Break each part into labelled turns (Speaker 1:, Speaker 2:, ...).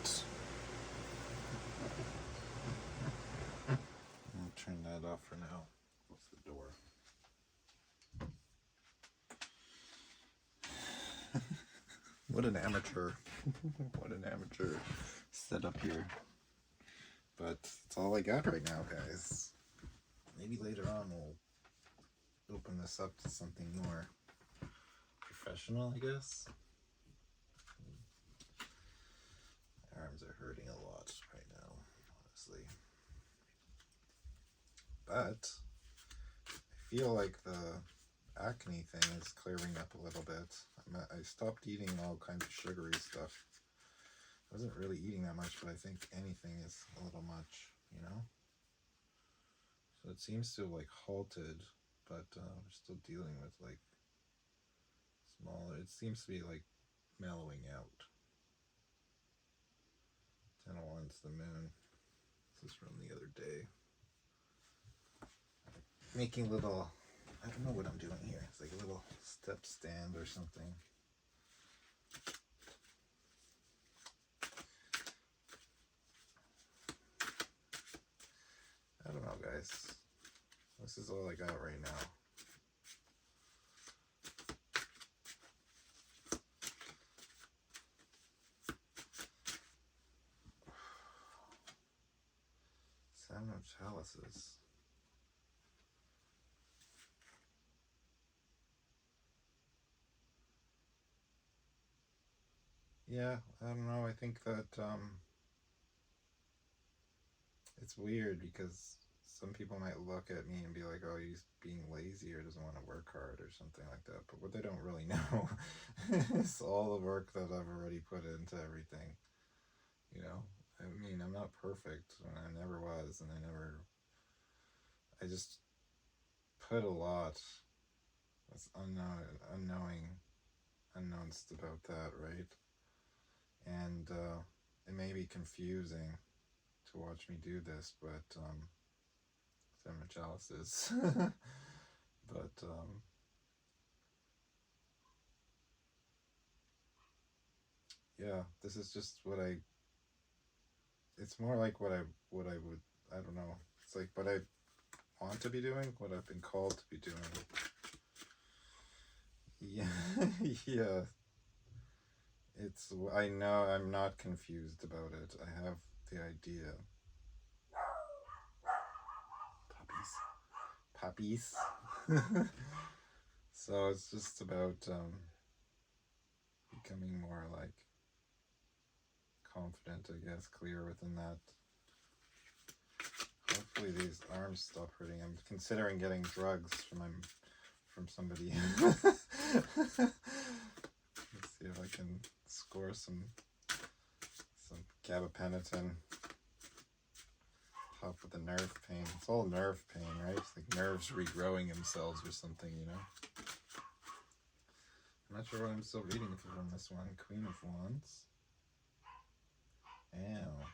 Speaker 1: Alright. I'll turn that off for now. Close the door. What an amateur. What an amateur setup here. But it's all I got right now, guys. Maybe later on we'll open this up to something more professional, I guess. My arms are hurting a lot right now, honestly. But I feel like the acne thing is clearing up a little bit. I stopped eating all kinds of sugary stuff. I wasn't really eating that much, but I think anything is a little much, you know? So it seems to have like halted, but we're still dealing with like smaller, it seems to be like mellowing out. 10:01's the moon. This is from the other day. Making little, I don't know what I'm doing here. It's like a little step stand or something. I don't know, guys. This is all I got right now. Salmon of chalices. Yeah, I don't know. I think that it's weird because some people might look at me and be like, oh, he's being lazy or doesn't want to work hard or something like that. But what they don't really know is all the work that I've already put into everything. You know, I mean, I'm not perfect, and I never was, and I just put a lot. That's unknowns about that, right? And it may be confusing to watch me do this, but Salmon chalices. But yeah, this is just it's more like what I would, I don't know, it's like what I want to be doing, what I've been called to be doing. Yeah. Yeah, I know I'm not confused about it. I have the idea. Puppies. So it's just about becoming more like confident, I guess, clear within that. Hopefully these arms stop hurting. I'm considering getting drugs from somebody. Let's see if I can score some gabapentin. Help with the nerve pain. It's all nerve pain, right? It's like nerves regrowing themselves or something, you know? I'm not sure what I'm still reading from this one. Queen of Wands. Ow.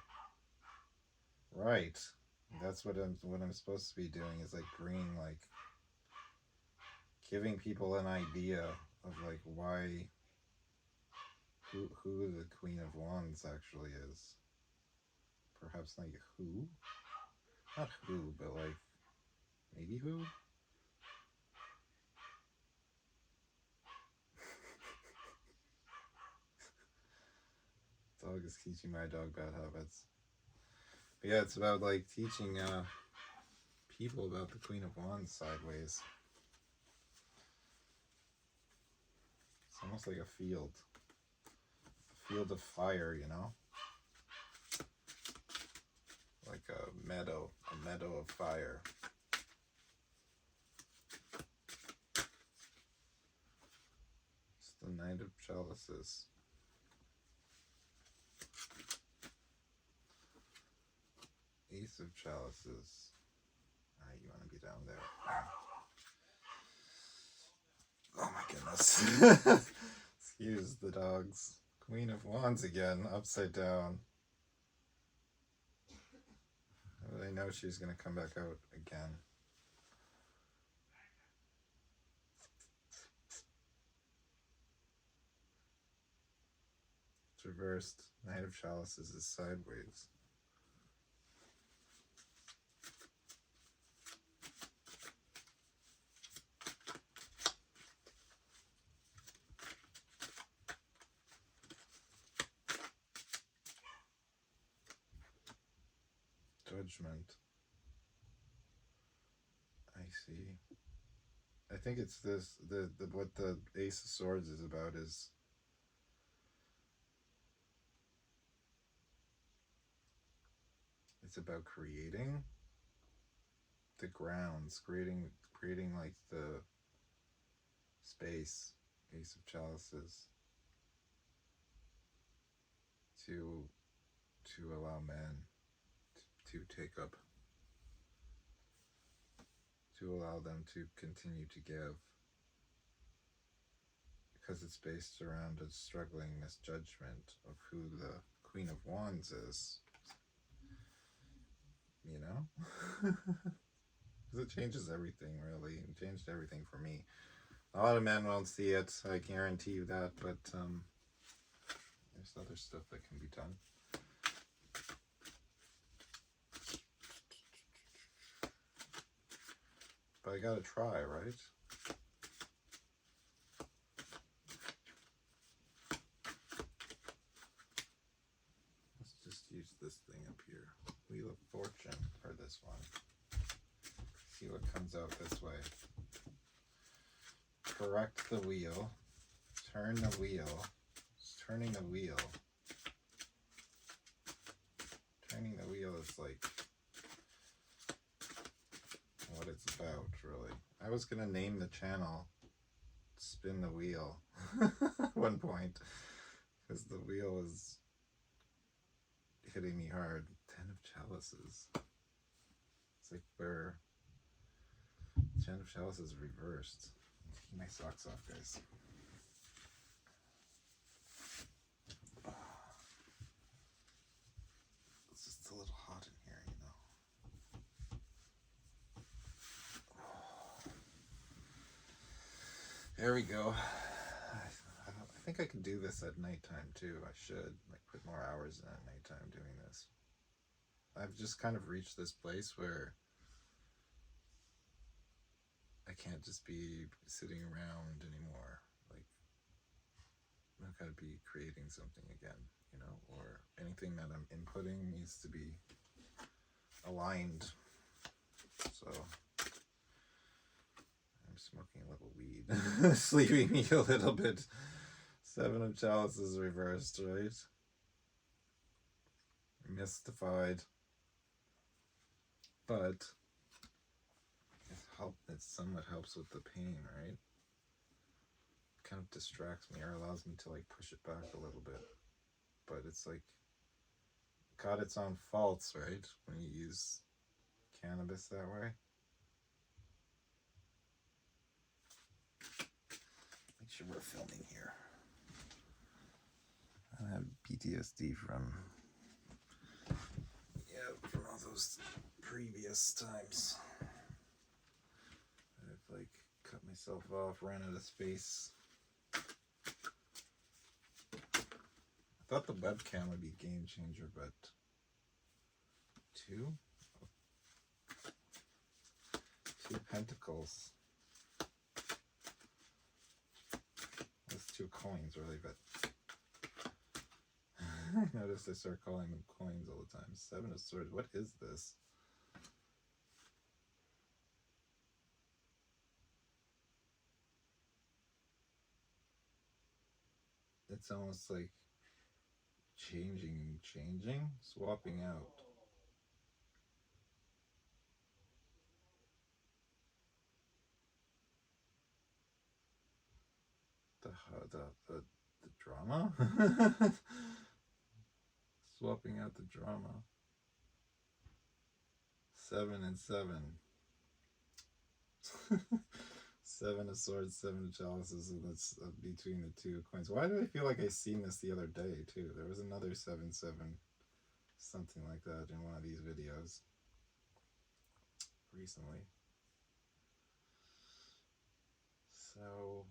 Speaker 1: Right. That's what I'm supposed to be doing, is like bringing, like, giving people an idea of like why, who the Queen of Wands actually is. Perhaps like who? Not who, but like maybe who? Dog is teaching my dog bad habits. But yeah, it's about like teaching people about the Queen of Wands sideways. It's almost like a field of fire, you know? Like a meadow of fire. It's the Knight of Chalices. Ace of Chalices. Alright, you want to be down there. Oh my goodness. Excuse the dogs. Queen of Wands again, upside down. I know she's going to come back out again. It's reversed. Knight of Chalices is sideways. Judgment. I see. I think it's this, what the Ace of Swords is about is it's about creating the grounds, creating like the space, Ace of Chalices, to allow men to take up, to allow them to continue to give, because it's based around a struggling misjudgment of who the Queen of Wands is, you know? Because it changes everything, really. It changed everything for me. A lot of men won't see it, I guarantee you that, but there's other stuff that can be done. But I gotta try, right? Let's just use this thing up here. Wheel of Fortune for this one. See what comes out this way. Correct the wheel. Turn the wheel. It's turning the wheel. Turning the wheel is like what it's about, really. I was gonna name the channel Spin the Wheel at one point, because the wheel is hitting me hard. 10 of Chalices. It's like where 10 of Chalices reversed. I'm taking my socks off, guys. It's just a little hot in here, you know. There we go. I think I can do this at nighttime too. I should like put more hours in at nighttime doing this. I've just kind of reached this place where I can't just be sitting around anymore. Like, I've got to be creating something again, you know, or anything that I'm inputting needs to be aligned. So I'm smoking a little weed. Sleeping me a little bit. 7 of Chalices reversed, right? Mystified. But it somewhat helps with the pain, right? Kind of distracts me or allows me to like push it back a little bit. But it's like got its own faults, right? When you use cannabis that way. Make sure we're filming here. I have PTSD from all those previous times. I've like cut myself off, ran out of space. I thought the webcam would be a game changer, but 2 pentacles. That's 2 coins, really, but I noticed I start calling them coins all the time. 7 of Swords. What is this? It's almost like changing, swapping out. The drama? Swapping out the drama. 7 and 7. 7 of Swords, 7 of Chalices, and that's between the 2 coins. Why do I feel like I seen this the other day, too? There was another 7, 7, something like that in one of these videos recently. So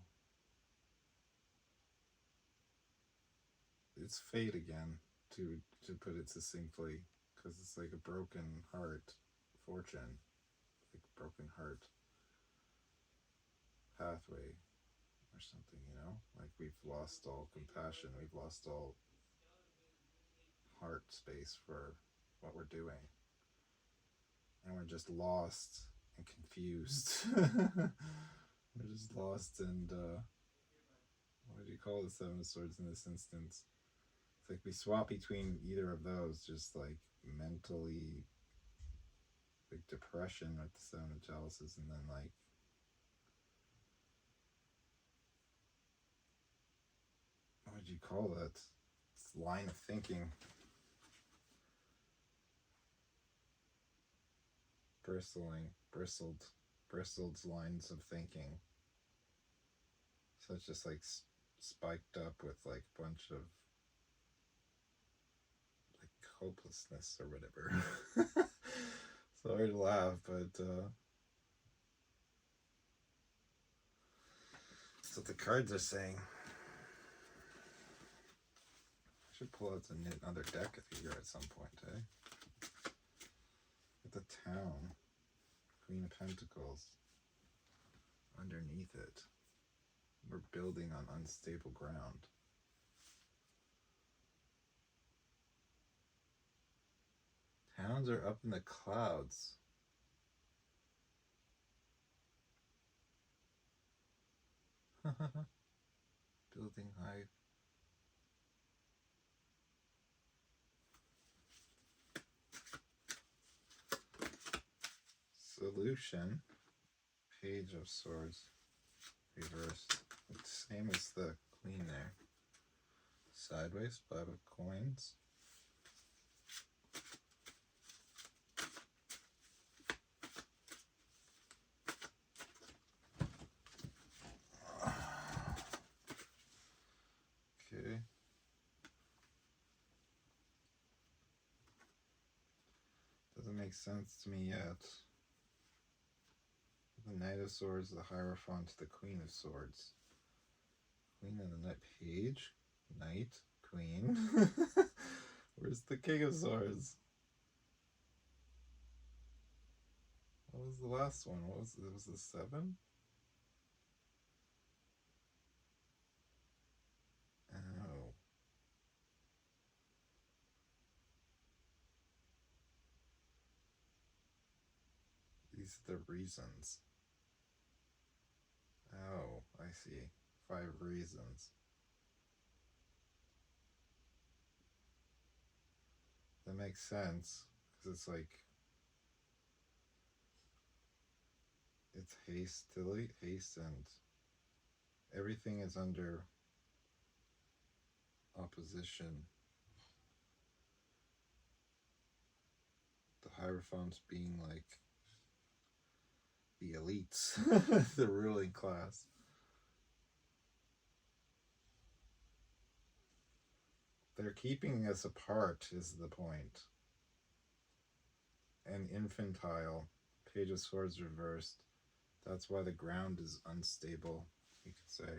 Speaker 1: it's fate again, to put it succinctly, because it's like a broken heart fortune, like broken heart pathway or something, you know? Like we've lost all compassion, we've lost all heart space for what we're doing. And we're just lost and confused. We're just lost and, what do you call the Seven of Swords in this instance? It's like we swap between either of those, just like mentally, like depression with the Seven of Chalices, and then like, what would you call that? It's line of thinking. Bristled lines of thinking. So it's just like spiked up with like a bunch of like hopelessness or whatever. Sorry to laugh, but that's what the cards are saying. I should pull out another deck here at some point, eh? At the Town. Queen of Pentacles. Underneath it. We're building on unstable ground. Towns are up in the clouds. Building high. Solution. Page of Swords. Reversed. It's same as the Queen there. Sideways. 5 of Coins. Okay. Doesn't make sense to me yet. The Knight of Swords, the Hierophant, the Queen of Swords. Queen and the Knight. Page, Knight, Queen. Where's the King of Swords? What was the last one? What was it? Was the 7? Oh. These are the reasons. Oh, I see. 5 reasons. That makes sense, because it's like, it's haste and everything is under opposition. The Hierophants being like the elites, the ruling class. They're keeping us apart is the point. And infantile. Page of Swords reversed. That's why the ground is unstable, you could say.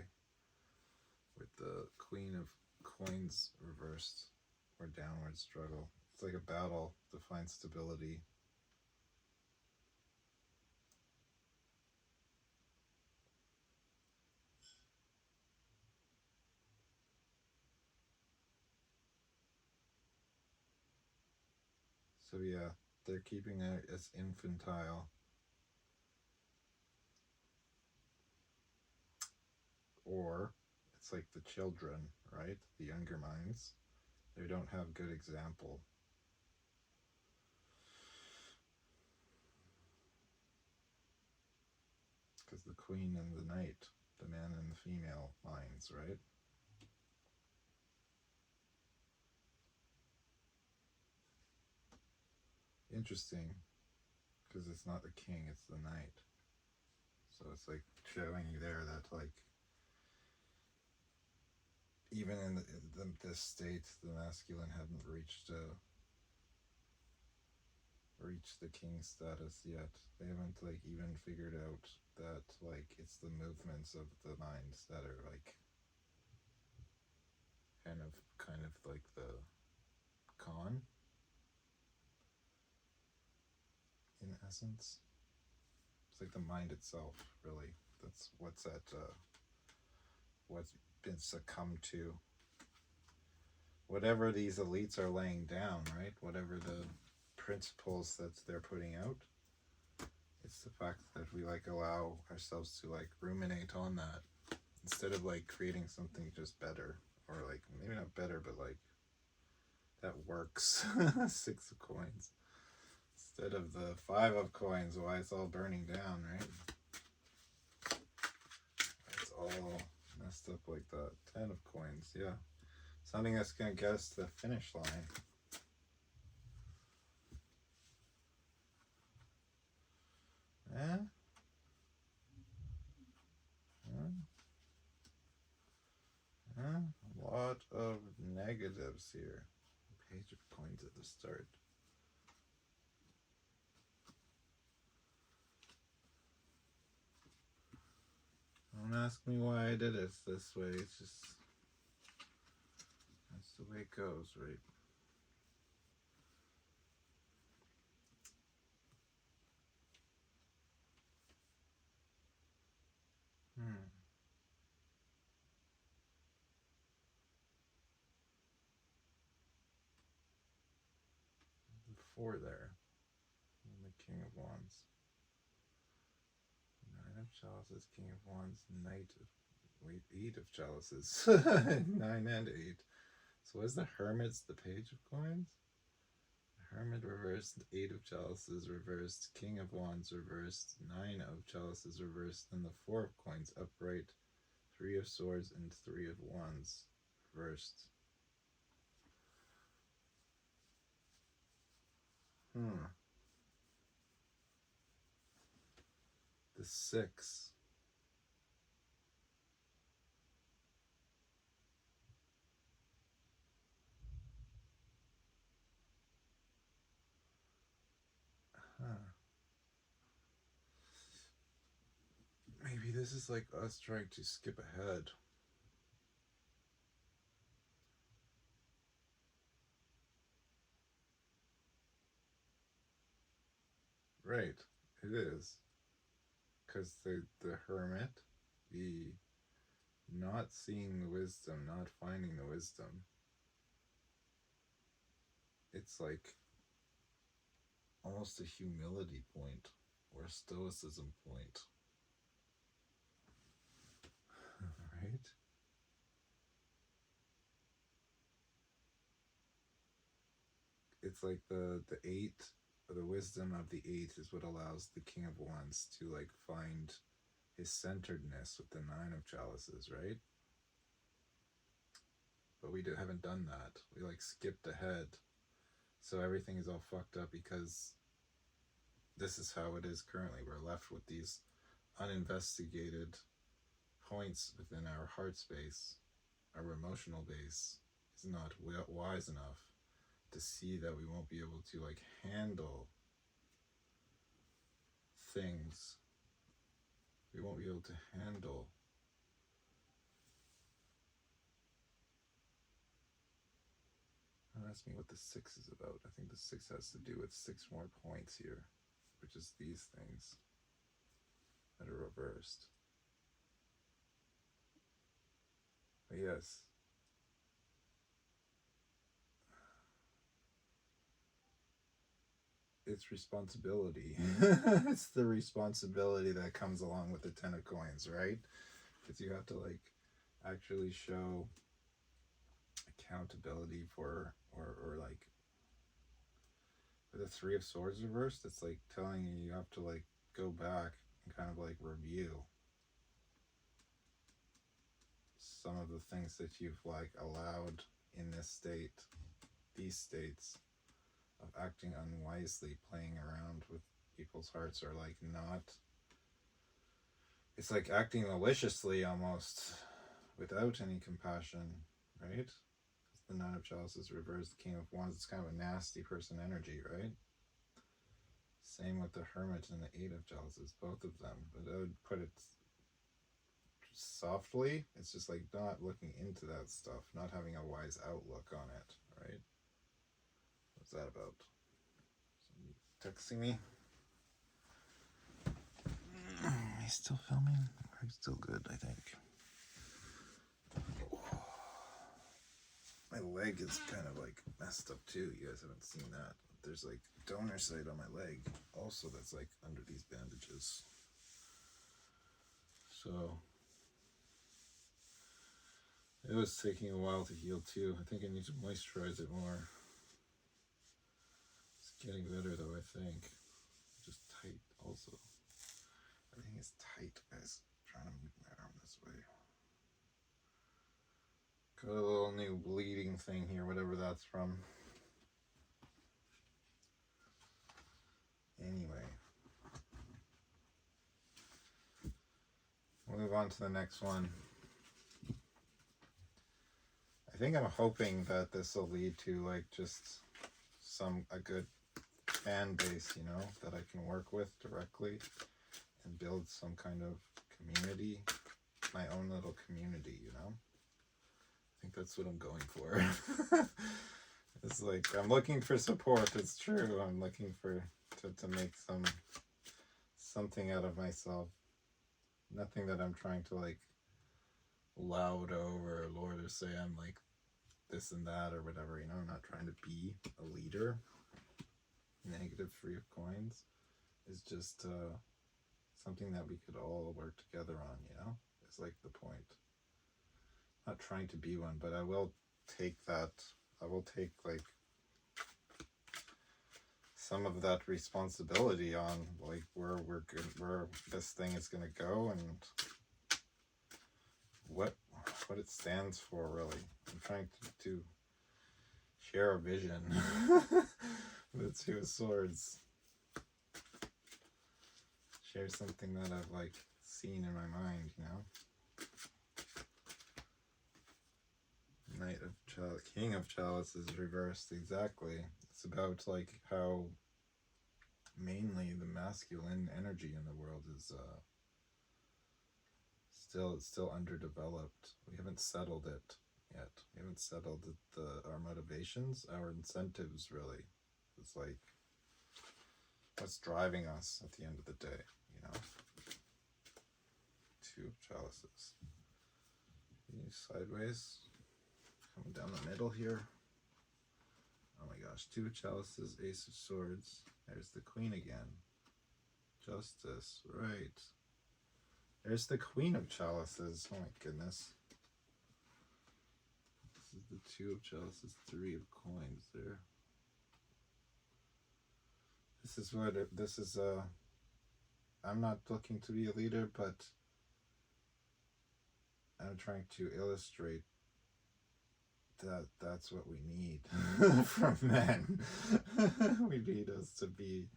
Speaker 1: With the Queen of Coins reversed, or downward struggle. It's like a battle to find stability. So yeah, they're keeping it as infantile. Or it's like the children, right? The younger minds. They don't have good example. Because the Queen and the Knight, the man and the female minds, right? Interesting, because it's not the king, it's the knight. So it's like showing you there that like even in this state, the masculine hadn't reached the king status yet. They haven't like even figured out that like it's the movements of the minds that are like kind of like the con, in essence. It's like the mind itself, really. That's what's been succumbed to. Whatever these elites are laying down, right? Whatever the principles that they're putting out, it's the fact that we like allow ourselves to like ruminate on that instead of like creating something just better, or like maybe not better, but like that works. 6 of coins instead of the 5 of coins. Why it's all burning down, right? It's all messed up like that. 10 of coins, yeah. Something that's gonna get us to the finish line. Yeah. A lot of negatives here. Page of coins at the start. Don't ask me why I did it this way. It's just, that's the way it goes, right? The 4 there. And the King of Wands. 9 of Chalices, King of Wands, Knight of... Wait, 8 of Chalices. 9 and 8. So is the Hermit's the Page of Coins? Hermit reversed, 8 of Chalices reversed, King of Wands reversed, 9 of Chalices reversed, and the 4 of Coins upright, 3 of Swords, and 3 of Wands reversed. The 6. Maybe this is like us trying to skip ahead. Right, it is. Because the Hermit, the not seeing the wisdom, not finding the wisdom, it's like almost a humility point or a stoicism point. Right? It's like the 8, the wisdom of the 8 is what allows the King of Wands to like find his centeredness with the 9 of Chalices, right? But we haven't done that. We like skipped ahead. So everything is all fucked up because this is how it is currently. We're left with these uninvestigated points within our heart space. Our emotional base is not wise enough to see that we won't be able to like handle things. We won't be able to handle. Don't ask me what the 6 is about. I think the 6 has to do with 6 more points here, which is these things that are reversed. But yes. It's responsibility. It's the responsibility that comes along with the 10 of coins, right? Because you have to like actually show accountability for, or like with the 3 of Swords reversed, it's like telling you have to like go back and kind of like review some of the things that you've like allowed in this state, these states of acting unwisely, playing around with people's hearts, or like not, it's like acting maliciously almost without any compassion, right? The 9 of Chalices reversed, the King of Wands, it's kind of a nasty person energy, right? Same with the Hermit and the 8 of Chalices, both of them. But I would put it softly. It's just like not looking into that stuff, not having a wise outlook on it, right? What's that about? Somebody texting me? He's still filming? He's still good, I think. My leg is kind of like messed up too. You guys haven't seen that. There's like donor site on my leg also that's like under these bandages. So it was taking a while to heal too. I think I need to moisturize it more. It's getting better though, I think. Just tight also. Everything is tight, guys. I'm trying to move my arm this way. Got a little new bleeding thing here, whatever that's from. Anyway. We'll move on to the next one. I think I'm hoping that this will lead to like just a good fan base, you know, that I can work with directly and build some kind of community, my own little community, you know. I think that's what I'm going for. It's like I'm looking for support. It's true. I'm looking for to make something out of myself. Nothing that I'm trying to like loud over or lord or say I'm like this and that or whatever, you know. I'm not trying to be a leader. Negative 3 of coins is just something that we could all work together on, you know. It's like the point. Not trying to be one, but I will take that. I will take like some of that responsibility on like where this thing is gonna go and what it stands for, really. I'm trying to share a vision. The 2 of Swords. Share something that I've like seen in my mind, you know. Knight of Chalice, King of Chalice is reversed, exactly. It's about like how mainly the masculine energy in the world is still underdeveloped. We haven't settled it yet. We haven't settled our motivations, our incentives, really. It's like what's driving us at the end of the day, you know. 2 of Chalices. Sideways. Coming down the middle here. Oh my gosh, 2 of Chalices, Ace of Swords. There's the Queen again. Justice, right. There's the Queen of Chalices. Oh my goodness. This is the 2 of Chalices, 3 of Coins there. This is I'm not looking to be a leader, but I'm trying to illustrate that that's what we need from men. We need us to be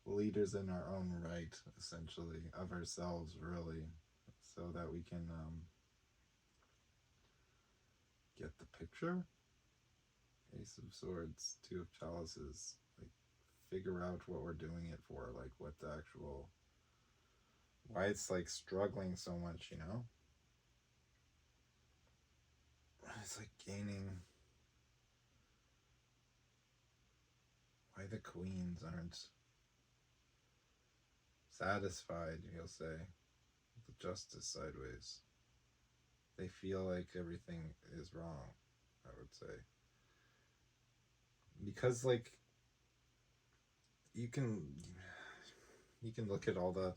Speaker 1: leaders in our own right, essentially, of ourselves, really, so that we can get the picture. Ace of Swords, 2 of Chalices, like figure out what we're doing it for, like what the actual, why it's like struggling so much, you know. It's like gaining, why the queens aren't satisfied, you'll say, with the Justice sideways. They feel like everything is wrong, I would say. Because like you can look at all the,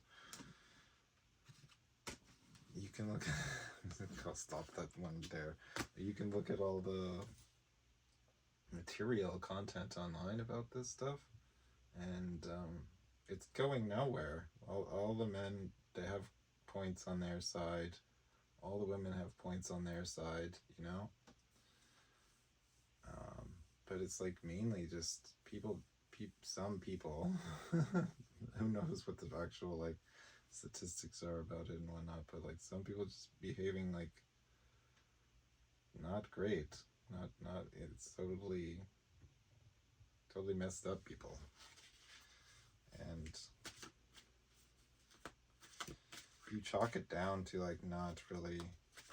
Speaker 1: you can look I'll stop that one there. You can look at all the material content online about this stuff, and it's going nowhere. All the men, they have points on their side. All the women have points on their side, you know. But it's like mainly just some people, who knows what the actual like statistics are about it and whatnot, but like some people just behaving like not great, not it's totally messed up people. And you chalk it down to like not really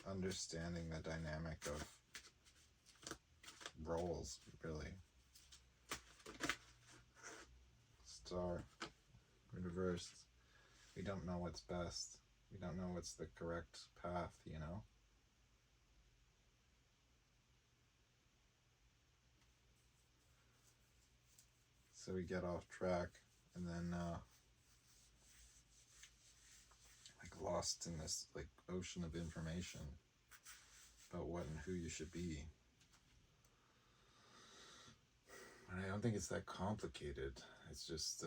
Speaker 1: understanding the dynamic of roles, really. Star reversed. We don't know what's best. We don't know what's the correct path, you know? So we get off track and then like lost in this like ocean of information about what and who you should be. And I don't think it's that complicated. It's just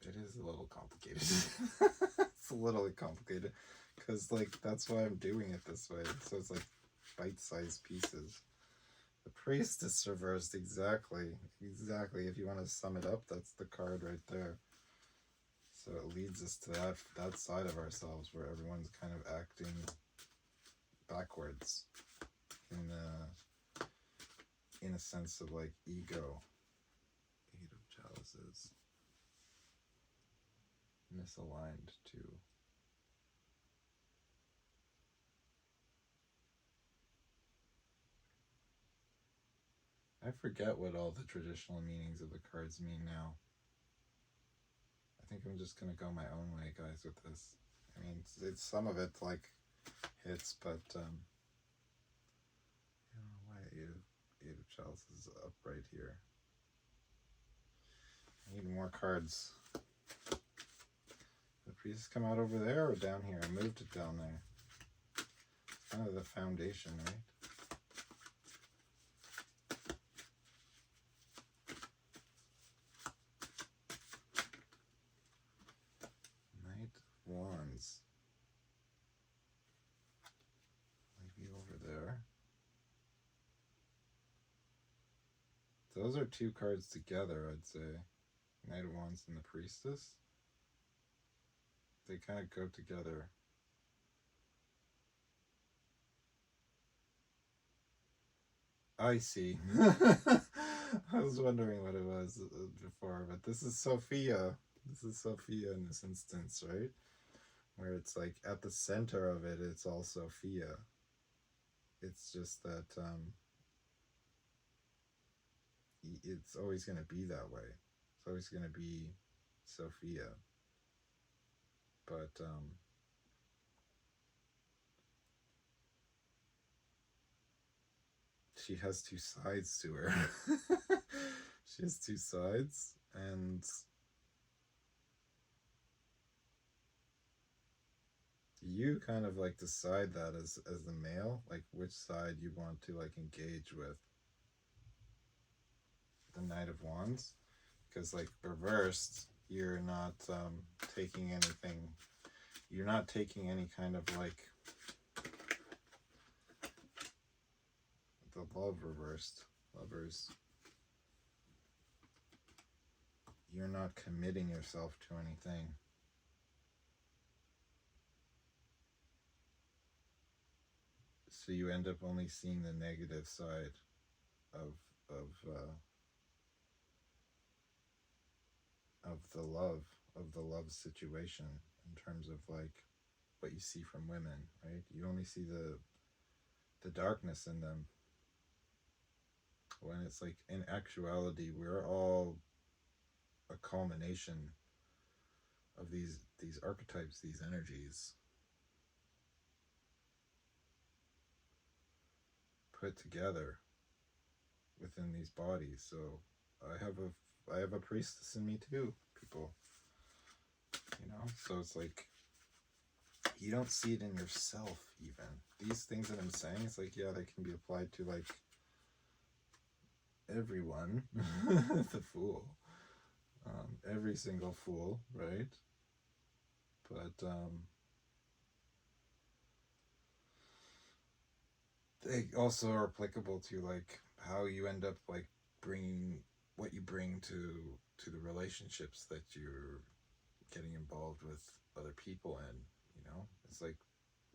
Speaker 1: it is a little complicated. It's a little complicated because like that's why I'm doing it this way. So it's like bite-sized pieces. The priestess reversed, exactly. If you want to sum it up, that's the card right there. So it leads us to that side of ourselves where everyone's kind of acting backwards in a sense of like ego. 8 of Chalices. Misaligned too. I forget what all the traditional meanings of the cards mean now. I think I'm just gonna go my own way, guys, with this. I mean, it's some of it like hits, but I don't know why 8 of Chalices is up right here. I need more cards. The priestess come out over there or down here? I moved it down there. It's kind of the foundation, right? Knight of Wands. Maybe over there. Those are 2 cards together, I'd say. Knight of Wands and the Priestess. They kind of go together. I see. I was wondering what it was before, but this is Sophia. This is Sophia in this instance, right? Where it's like at the center of it, it's all Sophia. It's just that it's always going to be that way. It's always going to be Sophia. But she has 2 sides to her. She has 2 sides, and you kind of like decide that as the male, like which side you want to like engage with. The Knight of Wands, because like reversed, you're not taking anything. You're not taking any kind of like the love reversed. Lovers. You're not committing yourself to anything. So you end up only seeing the negative side of the love situation in terms of like what you see from women, right? You only see the darkness in them, when it's like in actuality we're all a culmination of these archetypes, these energies put together within these bodies. So I have a priestess in me too, people. You know, so it's like you don't see it in yourself even. These things that I'm saying, it's like, yeah, they can be applied to like everyone. The fool. Every single fool, right? But they also are applicable to like how you end up like bringing what you bring to the relationships that you're getting involved with other people in. You know, it's like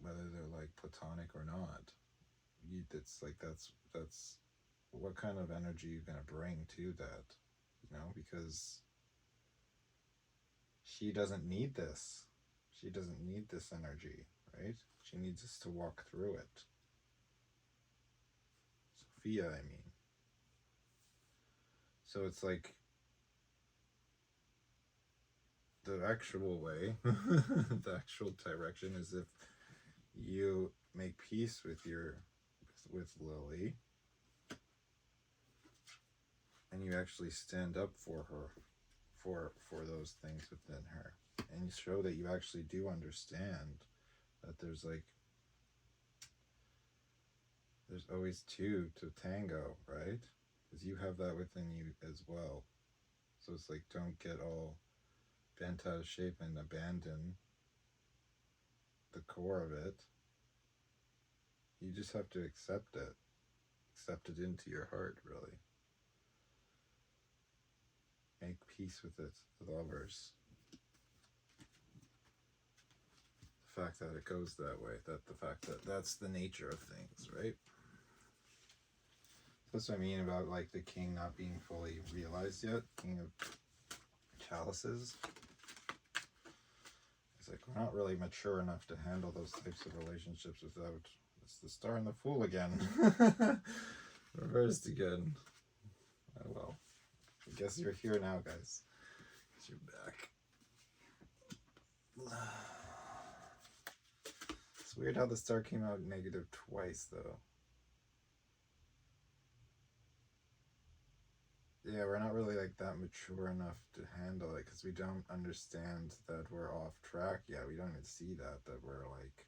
Speaker 1: whether they're like platonic or not. It's like that's what kind of energy you're gonna bring to that. you know, because she doesn't need this. She doesn't need this energy, right? She needs us to walk through it. Sophia, I mean. So it's like the actual way, the actual direction is if you make peace with Lily, and you actually stand up for her, for those things within her, and show that you actually do understand that there's always two to tango, right? Because you have that within you as well. So it's like, don't get all bent out of shape and abandon the core of it. You just have to accept it into your heart, really. Make peace with it, with lovers. The fact that it goes that way, the fact that that's the nature of things, right? That's what I mean about like the king not being fully realized yet, king of chalices. It's like we're not really mature enough to handle those types of relationships without. It's the star and the fool again. Reversed again. Oh well. I guess you're here now, guys. Guess you're back. It's weird how the star came out negative twice, though. Yeah, we're not really like that mature enough to handle it because we don't understand that we're off track yet. We don't even see that we're like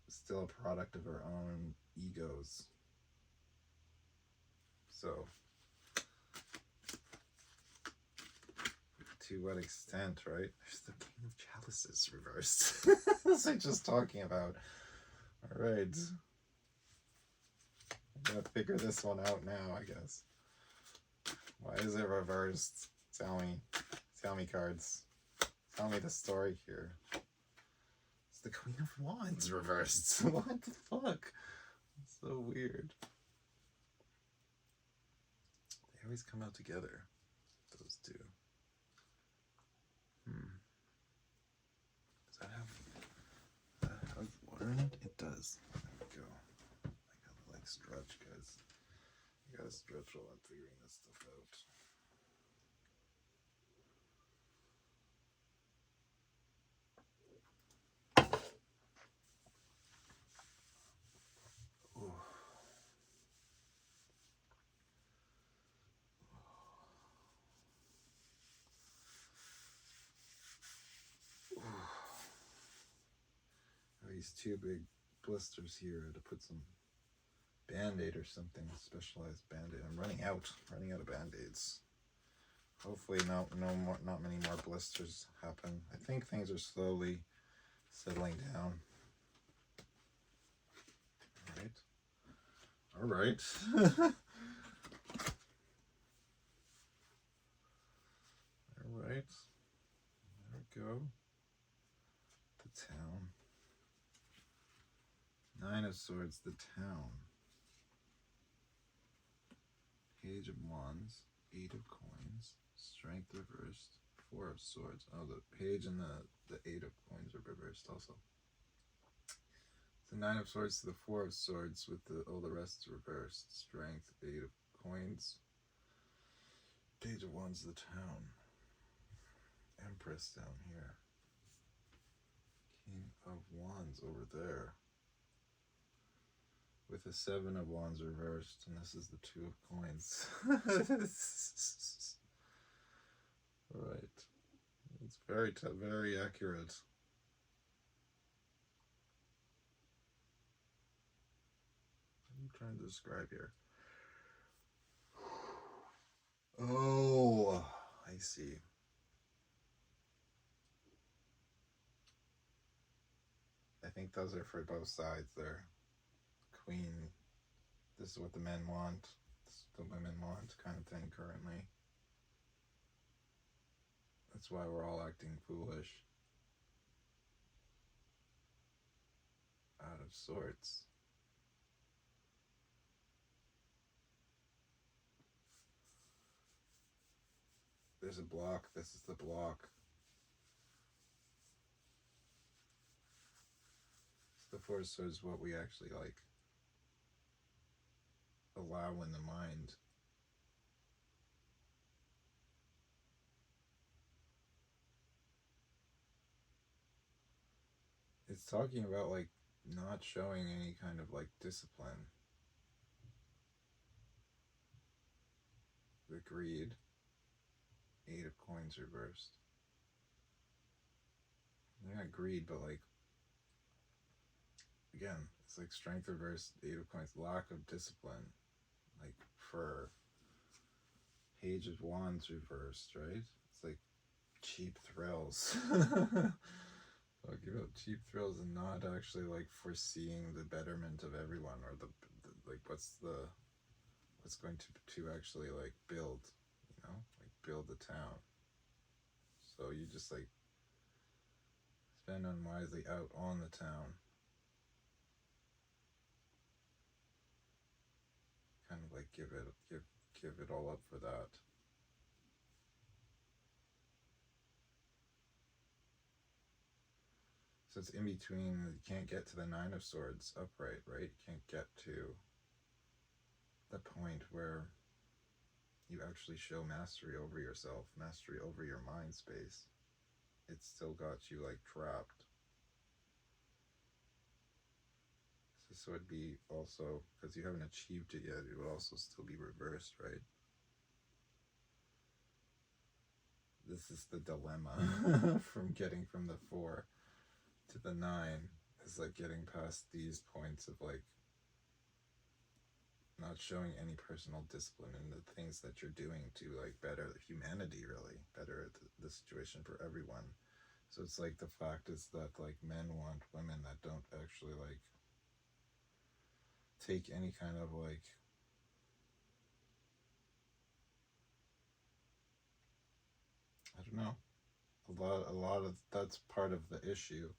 Speaker 1: still a product of our own egos. So, to what extent, right? There's the King of Chalices reversed. That's like just talking about. All right. I'm gonna figure this one out now, I guess. Why is it reversed? Tell me. Tell me, cards. Tell me the story here. It's the Queen of Wands reversed. What the fuck? It's so weird. They always come out together, those two. Does that have water in it? It does. There we go. I gotta like stretch, guys. You gotta stretch while I'm figuring this stuff out. These two big blisters here to put some Band-Aid or something, specialized Band-Aid. I'm running out of Band-Aids. Hopefully not many more blisters happen. I think things are slowly settling down. All right. All right. There we go. The town. 9 of Swords, the town. Page of Wands, 8 of Coins, Strength reversed, 4 of Swords. Oh, the page and the 8 of Coins are reversed also. The 9 of Swords to the 4 of Swords with all the rest reversed. Strength, 8 of Coins, Page of Wands, the town. Empress down here. King of Wands over there. With the 7 of Wands reversed, and this is the 2 of Coins. Right. It's very accurate. What are you trying to describe here? Oh, I see. I think those are for both sides there. Queen, this is what the men want, this is what the women want, kind of thing currently. That's why we're all acting foolish. Out of sorts. there's a block. This is the block. The force is what we actually like allow in the mind. It's talking about like not showing any kind of like discipline. The greed. 8 of coins reversed. Yeah, greed, but like again, it's like strength reversed, 8 of coins, lack of discipline. Like for Page of Wands reversed, right? It's like cheap thrills. Talking about cheap thrills and not actually like foreseeing the betterment of everyone, or the like what's going to actually like build, like build the town. So you just like spend unwisely out on the town. Kind of like give it all up for that. So it's in between. You can't get to the 9 of Swords upright, right? You can't get to the point where you actually show mastery over yourself, mastery over your mind space. It's still got you like trapped. So this would be also, because you haven't achieved it yet, it would also still be reversed, right? This is the dilemma from getting from the 4 to the 9, is like getting past these points of like not showing any personal discipline in the things that you're doing to like better humanity, really better the situation for everyone. So it's like the fact is that like men want women that don't actually like take any kind of like I don't know, a lot of that's part of the issue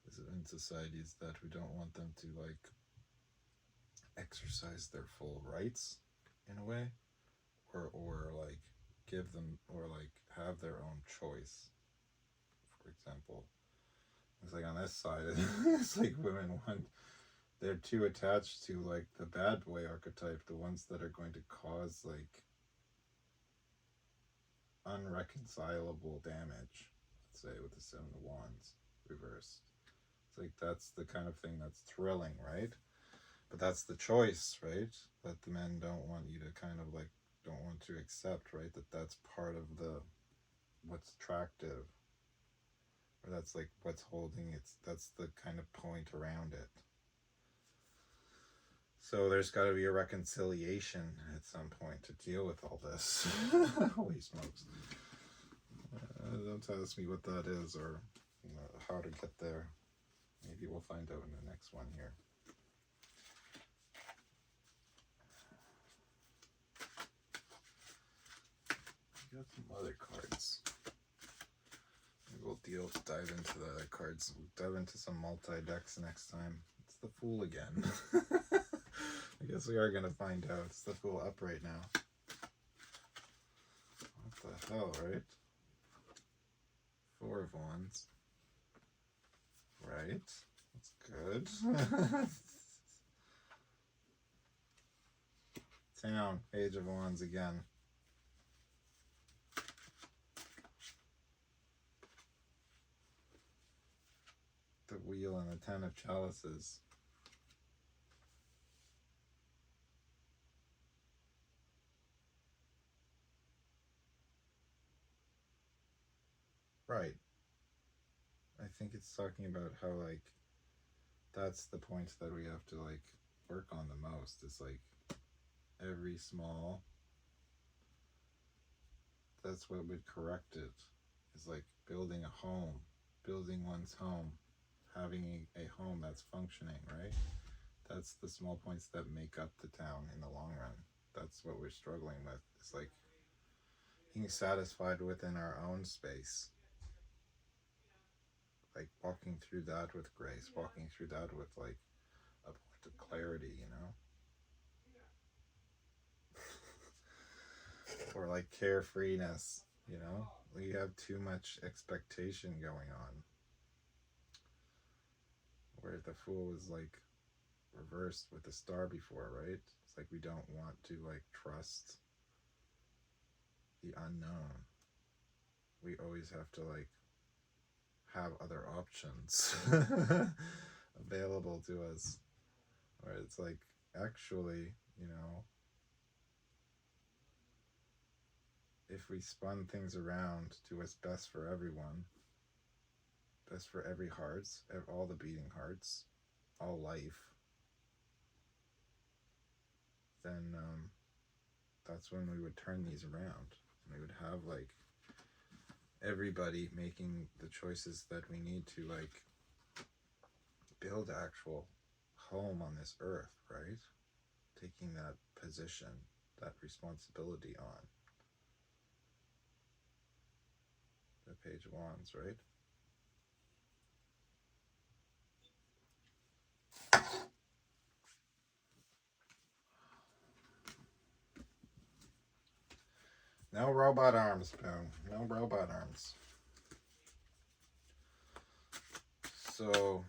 Speaker 1: is in society, is that we don't want them to like exercise their full rights in a way, or like give them, or like have their own choice. For example, it's like on this side it's like women want, they're too attached to like the bad boy archetype, the ones that are going to cause like unreconcilable damage, let's say, with the 7 of Wands reversed. It's like that's the kind of thing that's thrilling, right? But that's the choice, right? That the men don't want you to kind of like, don't want to accept, right? That's part of the what's attractive, or that's like what's holding it. That's the kind of point around it. So there's got to be a reconciliation at some point to deal with all this. Holy smokes. Don't ask me what that is, or how to get there. Maybe we'll find out in the next one here. We got some other cards. Maybe we'll dive into the other cards. We'll dive into some multi-decks next time. It's the Fool again. I guess we are going to find out. It's the Fool upright now. What the hell, right? 4 of Wands. Right. That's good. Town. Page of Wands again. The Wheel and the 10 of Chalices. Right. I think it's talking about how like that's the point that we have to like work on the most. It's like every small, that's what would correct it, is like building a home, building one's home, having a home that's functioning, right? That's the small points that make up the town in the long run. That's what we're struggling with. It's like being satisfied within our own space, like walking through that with grace, walking through that with like a point of clarity, or like carefreeness. You know, we have too much expectation going on. Where the Fool was like reversed with the Star before, right? It's like we don't want to like trust the unknown. We always have to like have other options available to us. Where it's like, actually, you know, if we spun things around to what's best for everyone, best for every hearts, all the beating hearts, all life, then that's when we would turn these around. We would have like everybody making the choices that we need to like build actual home on this earth, right? Taking that position, that responsibility on. The Page of Wands, right? No robot arms, Boom. No robot arms. So,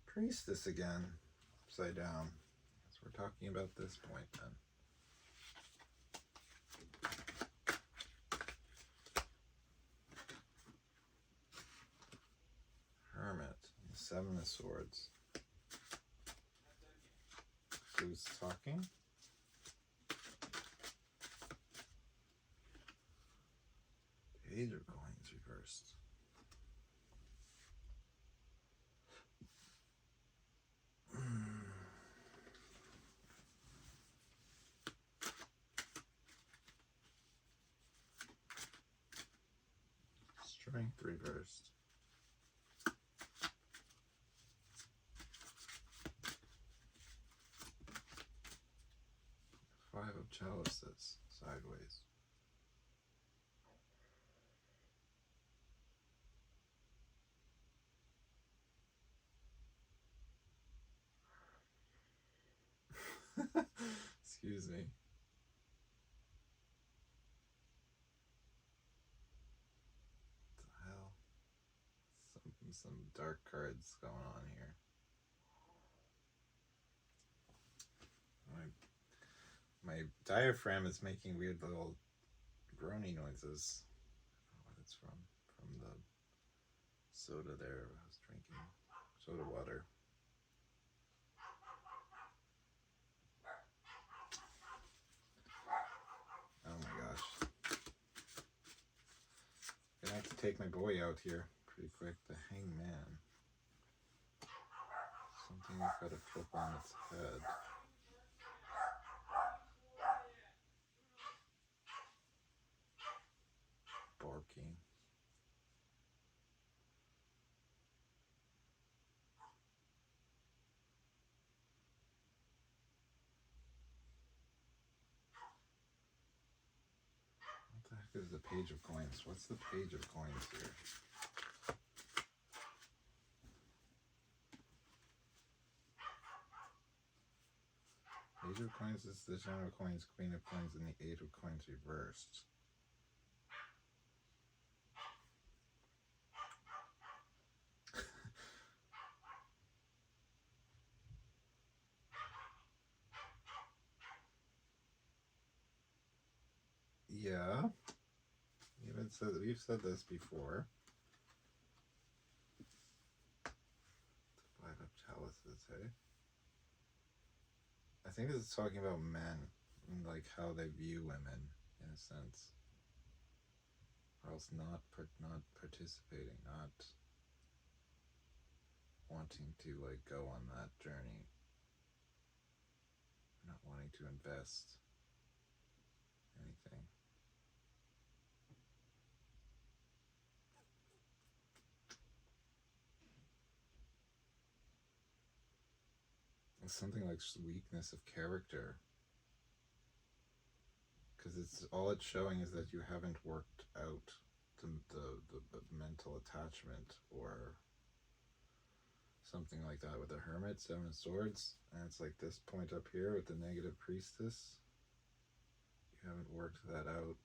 Speaker 1: Priestess again, upside down. So we're talking about this point then. Hermit, Seven of Swords. Who's talking? Page of Coins reversed. Strength reversed. Five of Chalices, sideways. Excuse me. What the hell? Some dark cards going on here. My diaphragm is making weird little groany noises. I don't know what it's from. From the soda there I was drinking. Soda water. Oh my gosh. Gonna have to take my boy out here pretty quick. The Hangman. Something I've got to flip on its head. Barking. What the heck is the Page of Coins? What's the Page of Coins here? Page of Coins is the General of Coins, Queen of Coins, and the Eight of Coins reversed. Yeah. We've said this before. Five of Chalices, hey? I think this is talking about men and like how they view women in a sense. Or else not participating, not wanting to like go on that journey. Not wanting to invest anything. It's something like weakness of character. Because it's showing is that you haven't worked out the mental attachment or something like that with a Hermit, 7 of Swords, and it's like this point up here with the negative Priestess. You haven't worked that out.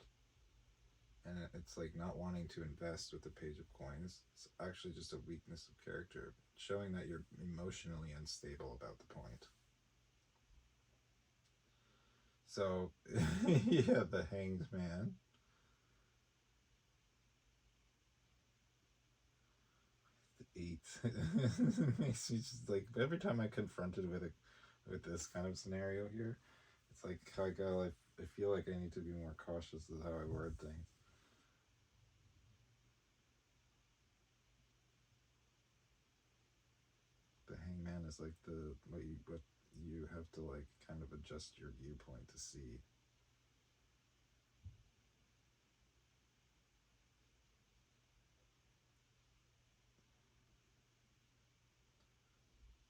Speaker 1: And it's like not wanting to invest with the Page of Coins. It's actually just a weakness of character, showing that you're emotionally unstable about the point. So, yeah, the Hanged Man. The 8 makes me just like every time I confronted with this kind of scenario here, it's like I feel like I need to be more cautious with how I word things. The Hangman is like what you have to like kind of adjust your viewpoint to see.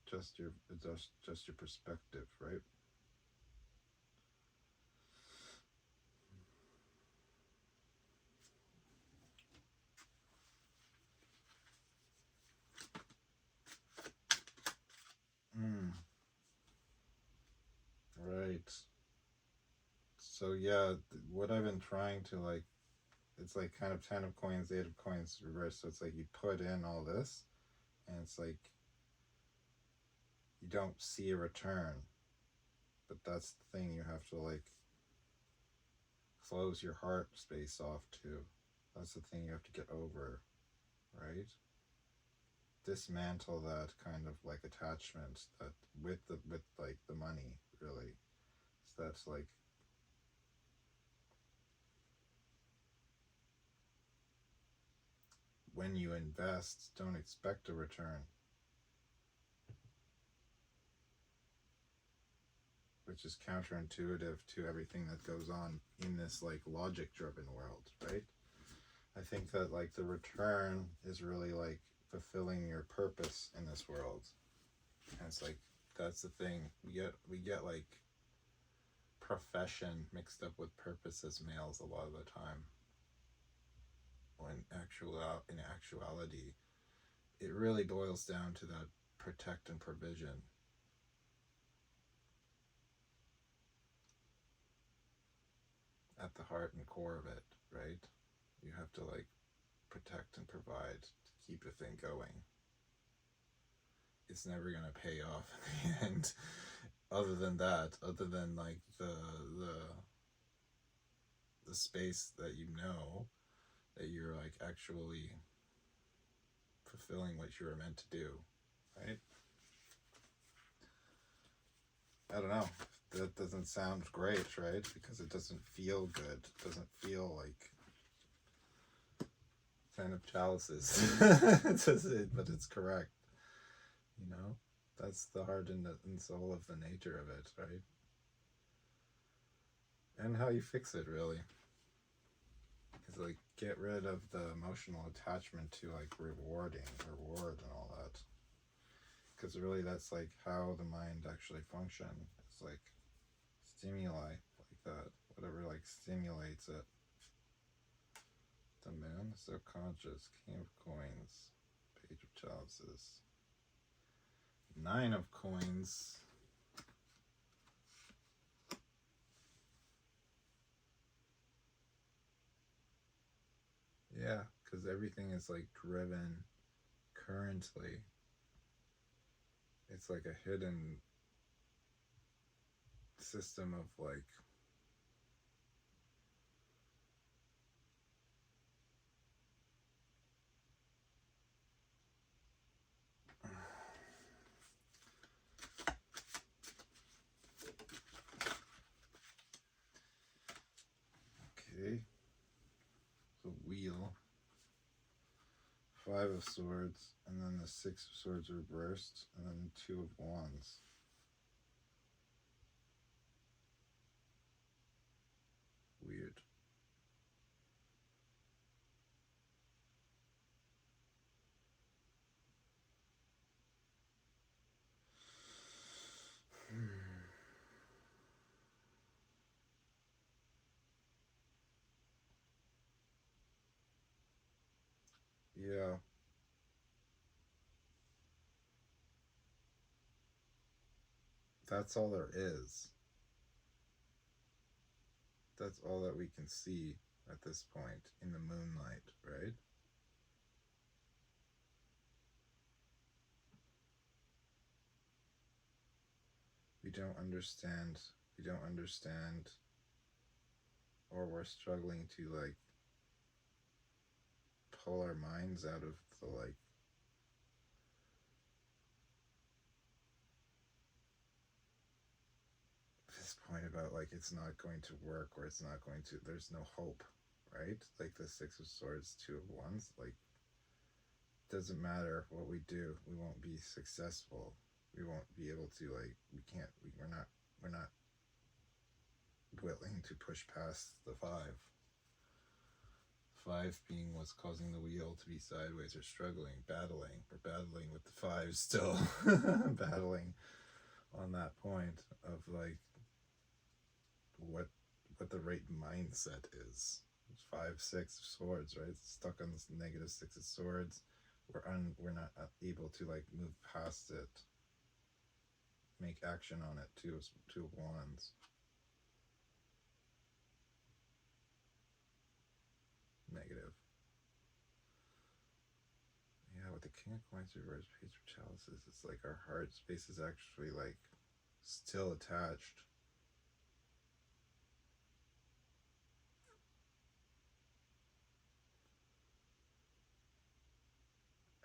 Speaker 1: Just your perspective, right? Mm, right. So yeah, what I've been trying to like, it's like kind of 10 of Coins, 8 of Coins reversed. So it's like you put in all this, and it's like you don't see a return. But that's the thing, you have to like close your heart space off too. That's the thing you have to get over, right? Dismantle that kind of like attachment that with like the money, really. So that's like when you invest, don't expect a return, which is counterintuitive to everything that goes on in this like logic driven world, right? I think that like the return is really like fulfilling your purpose in this world. And it's like that's the thing. We get like profession mixed up with purpose as males a lot of the time. When in actuality, it really boils down to that protect and provision. At the heart and core of it, right? You have to like protect and provide to keep the thing going. It's never gonna pay off in the end. Other than that, other than like the space that you know that you're like actually fulfilling what you were meant to do, right? I don't know. That doesn't sound great, right? Because it doesn't feel good. It doesn't feel like 10 of Chalices. But it's correct. You know, that's the heart and soul of the nature of it, right? And how you fix it, really, is like get rid of the emotional attachment to like reward and all that. Because really, that's like how the mind actually functions. It's like stimuli like that, whatever like stimulates it. The Moon, subconscious, King of Coins, Page of Chalices, 9 of Coins. Yeah, because everything is like driven currently. It's like a hidden system of like okay, the Wheel, 5 of Swords, and then the 6 of Swords reversed, and then the 2 of Wands. Weird. Yeah. That's all there is. That's all that we can see at this point in the moonlight, right? We don't understand. We don't understand, or we're struggling to like pull our minds out of the like this point about like it's not going to work or it's not going to, there's no hope, right? Like the Six of Swords, Two of Wands, like doesn't matter what we do, we won't be successful. We won't be able to like we're not willing to push past the five. Five being what's causing the wheel to be sideways or struggling, battling. We're battling with the five still. Battling on that point of like what the right mindset is. 5, 6 of Swords, right? Stuck on this negative 6 of Swords. We're not able to like move past it, make action on it. Two of Wands. Negative. Yeah, with the King of Coins reverse, Page of Chalices, it's like our heart space is actually like still attached.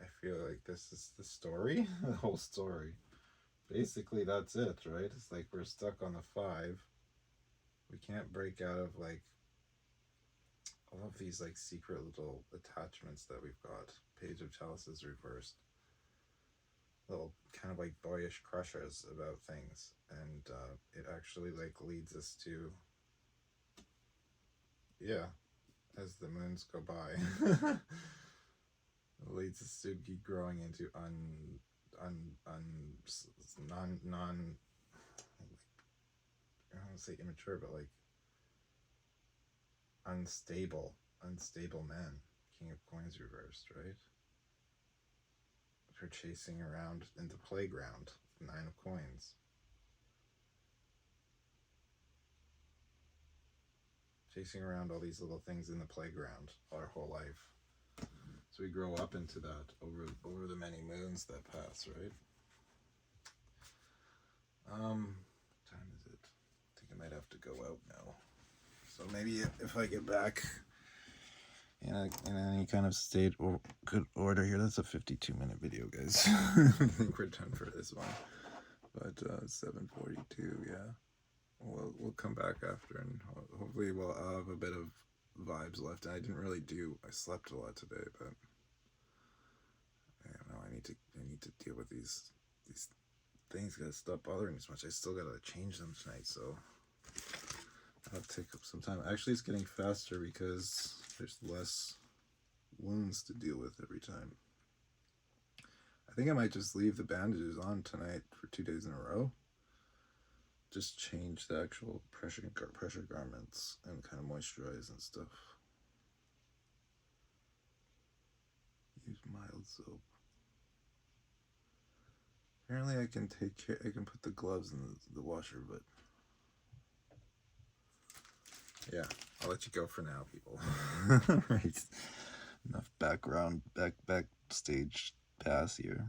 Speaker 1: I feel like this is the story, the whole story. Basically, that's it, right? It's like we're stuck on the 5. We can't break out of like all of these like secret little attachments that we've got. Page of Chalices reversed. Little kind of like boyish crushes about things, and it actually like leads us to, yeah, as the moons go by, it leads us to be growing into non I don't want to say immature, but like unstable men. King of Coins reversed, right? For chasing around in the playground. 9 of Coins. Chasing around all these little things in the playground our whole life. So we grow up into that over the many moons that pass, right? What time is it? I think I might have to go out now. So maybe if I get back in any kind of state or good order here, that's a 52-minute video, guys. I think we're done for this one. But 7:42, yeah. We'll come back after, and hopefully we'll have a bit of vibes left. And I slept a lot today, but I don't know. I need to deal with these things. Gotta stop bothering me so much. I still gotta change them tonight, so that'll take up some time. Actually, it's getting faster because there's less wounds to deal with every time. I think I might just leave the bandages on tonight for 2 days in a row. Just change the actual pressure garments and kind of moisturize and stuff. Use mild soap. Apparently I can put the gloves in the washer, but yeah, I'll let you go for now, people. Right. Enough backstage pass here.